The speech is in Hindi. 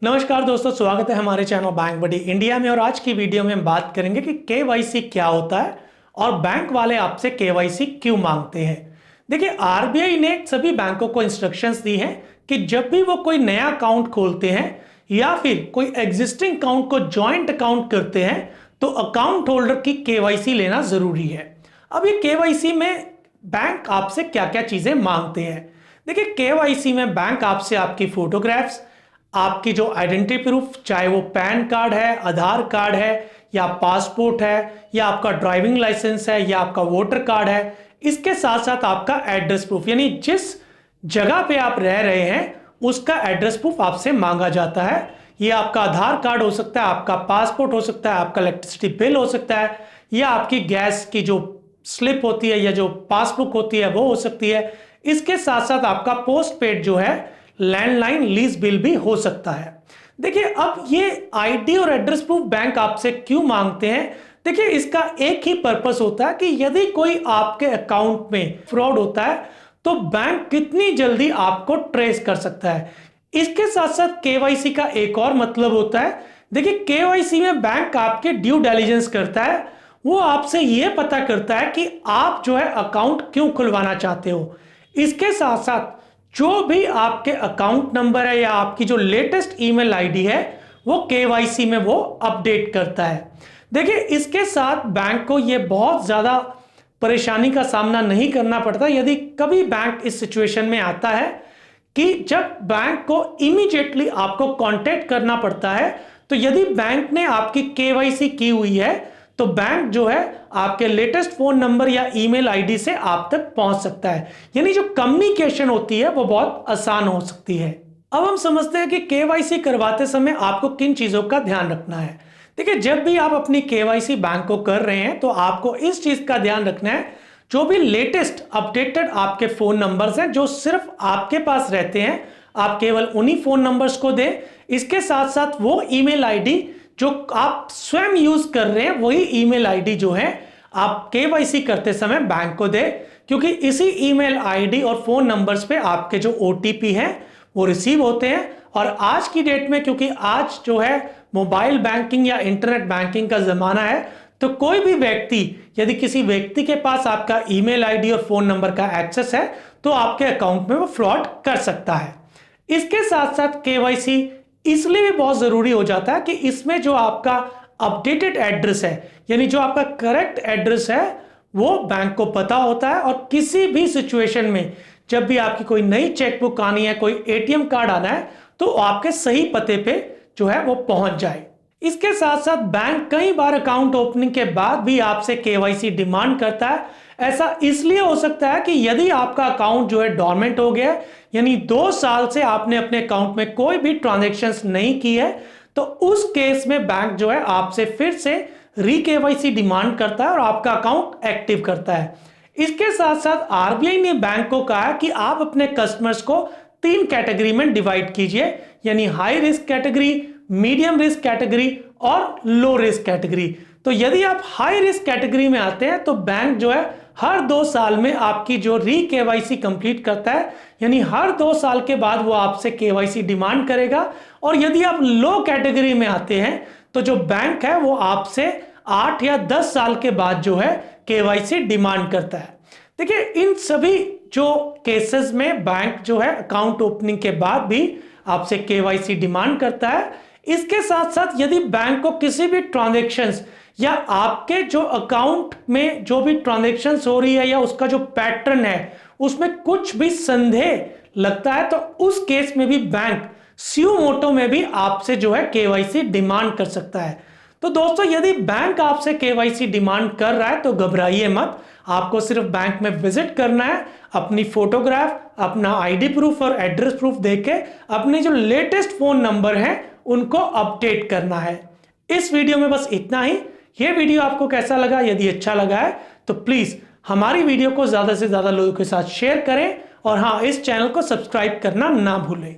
नमस्कार दोस्तों, स्वागत है हमारे चैनल बैंक बडी इंडिया में। और आज की वीडियो में हम बात करेंगे कि केवाईसी क्या होता है और बैंक वाले आपसे केवाईसी क्यों मांगते हैं। देखिए, आरबीआई ने सभी बैंकों को इंस्ट्रक्शंस दी हैं कि जब भी वो कोई नया अकाउंट खोलते हैं या फिर कोई एग्जिस्टिंग अकाउंट को ज्वाइंट अकाउंट करते हैं तो अकाउंट होल्डर की केवाईसी लेना जरूरी है। अब ये केवाईसी में बैंक आपसे क्या क्या चीजें मांगते हैं। देखिए, केवाईसी में बैंक आपसे आपकी फोटोग्राफ्स, आपकी जो आइडेंटिटी प्रूफ, चाहे वो पैन कार्ड है, आधार कार्ड है या पासपोर्ट है या आपका ड्राइविंग लाइसेंस है या आपका वोटर कार्ड है, इसके साथ साथ आपका एड्रेस प्रूफ, यानी जिस जगह पे आप रह रहे हैं उसका एड्रेस प्रूफ आपसे मांगा जाता है। ये आपका आधार कार्ड हो सकता है, आपका पासपोर्ट हो सकता है, आपका इलेक्ट्रिसिटी बिल हो सकता है या आपकी गैस की जो स्लिप होती है या जो पासबुक होती है वो हो सकती है। इसके साथ साथ आपका पोस्ट पेड जो है लैंडलाइन लीज बिल भी हो सकता है। देखिए, अब ये आईडी और एड्रेस प्रूफ बैंक आपसे क्यों मांगते हैं। देखिए, इसका एक ही पर्पस होता है कि यदि कोई आपके अकाउंट में फ्रॉड होता है तो बैंक कितनी जल्दी आपको ट्रेस कर सकता है। इसके साथ साथ केवाईसी का एक और मतलब होता है। देखिए, केवाईसी में बैंक आपके ड्यू डिलिजेंस करता है। वो आपसे यह पता करता है कि आप जो है अकाउंट क्यों खुलवाना चाहते हो। इसके साथ साथ जो भी आपके अकाउंट नंबर है या आपकी जो लेटेस्ट ईमेल आईडी है वो केवाईसी में वो अपडेट करता है। देखिए, इसके साथ बैंक को ये बहुत ज्यादा परेशानी का सामना नहीं करना पड़ता यदि कभी बैंक इस सिचुएशन में आता है कि जब बैंक को इमीडिएटली आपको कांटेक्ट करना पड़ता है। तो यदि बैंक ने आपकी केवाईसी की हुई है तो बैंक जो है आपके लेटेस्ट फोन नंबर या ईमेल आईडी से आप तक पहुंच सकता है, यानी जो कम्युनिकेशन होती है वो बहुत आसान हो सकती है। अब हम समझते हैं कि केवाईसी करवाते समय आपको किन चीजों का ध्यान रखना है। देखिए, जब भी आप अपनी केवाईसी बैंक को कर रहे हैं तो आपको इस चीज का ध्यान रखना है, जो भी लेटेस्ट अपडेटेड आपके फोन नंबर्स हैं जो सिर्फ आपके पास रहते हैं, आप केवल उन्हीं फोन नंबर्स को दें। इसके साथ साथ वो ईमेल आईडी जो आप स्वयं यूज कर रहे हैं वही ईमेल आईडी जो है आप केवाईसी करते समय बैंक को दे, क्योंकि इसी ईमेल आईडी और फोन नंबर्स पे आपके जो ओटीपी हैं वो रिसीव होते हैं। और आज की डेट में, क्योंकि आज जो है मोबाइल बैंकिंग या इंटरनेट बैंकिंग का जमाना है, तो कोई भी व्यक्ति, यदि किसी व्यक्ति के पास आपका ईमेल आईडी और फोन नंबर का एक्सेस है तो आपके अकाउंट में वो फ्रॉड कर सकता है। इसके साथ साथ केवाईसी इसलिए भी बहुत जरूरी हो जाता है कि इसमें जो आपका अपडेटेड एड्रेस है, यानी जो आपका करेक्ट एड्रेस है, वो बैंक को पता होता है। और किसी भी सिचुएशन में जब भी आपकी कोई नई चेकबुक आनी है, कोई एटीएम कार्ड आना है, तो आपके सही पते पे जो है वो पहुंच जाए। इसके साथ साथ बैंक कई बार अकाउंट ओपनिंग के बाद भी आपसे केवाईसी डिमांड करता है। ऐसा इसलिए हो सकता है कि यदि आपका अकाउंट जो है डोरमेंट हो गया, यानी 2 साल से आपने अपने अकाउंट में कोई भी ट्रांजैक्शंस नहीं की है, तो उस केस में बैंक जो है आपसे फिर से री केवाईसी डिमांड करता है और आपका अकाउंट एक्टिव करता है। इसके साथ साथ आरबीआई ने बैंक को कहा कि आप अपने कस्टमर्स को 3 कैटेगरी में डिवाइड कीजिए, यानी high risk category, medium risk category और लो रिस्क कैटेगरी। तो यदि आप हाई रिस्क कैटेगरी में आते हैं तो बैंक जो है हर 2 साल में आपकी जो री केवाईसी कंप्लीट करता है, यानी हर 2 साल के बाद वो आपसे केवाईसी डिमांड करेगा। और यदि आप लो कैटेगरी में आते हैं तो जो बैंक है वो आपसे 8 या 10 साल के बाद जो है केवाईसी डिमांड करता है। देखिए, इन सभी जो केसेस में बैंक जो है अकाउंट ओपनिंग के बाद भी आपसे केवाईसी डिमांड करता है। इसके साथ साथ यदि बैंक को किसी भी ट्रांजैक्शंस या आपके जो अकाउंट में जो भी ट्रांजैक्शंस हो रही है या उसका जो पैटर्न है उसमें कुछ भी संदेह लगता है, तो उस केस में भी बैंक स्यू मोटो में भी आपसे जो है केवाईसी डिमांड कर सकता है। तो दोस्तों, यदि बैंक आपसे केवाईसी डिमांड कर रहा है तो घबराइए मत। आपको सिर्फ बैंक में विजिट करना है, अपनी फोटोग्राफ, अपना आईडी प्रूफ और एड्रेस प्रूफ देके अपने जो लेटेस्ट फोन नंबर हैं उनको अपडेट करना है। इस वीडियो में बस इतना ही। ये वीडियो आपको कैसा लगा? यदि अच्छा लगा है तो प्लीज हमारी वीडियो को ज्यादा से ज्यादा लोगों के साथ शेयर करें और हाँ, इस चैनल को सब्सक्राइब करना ना भूलें।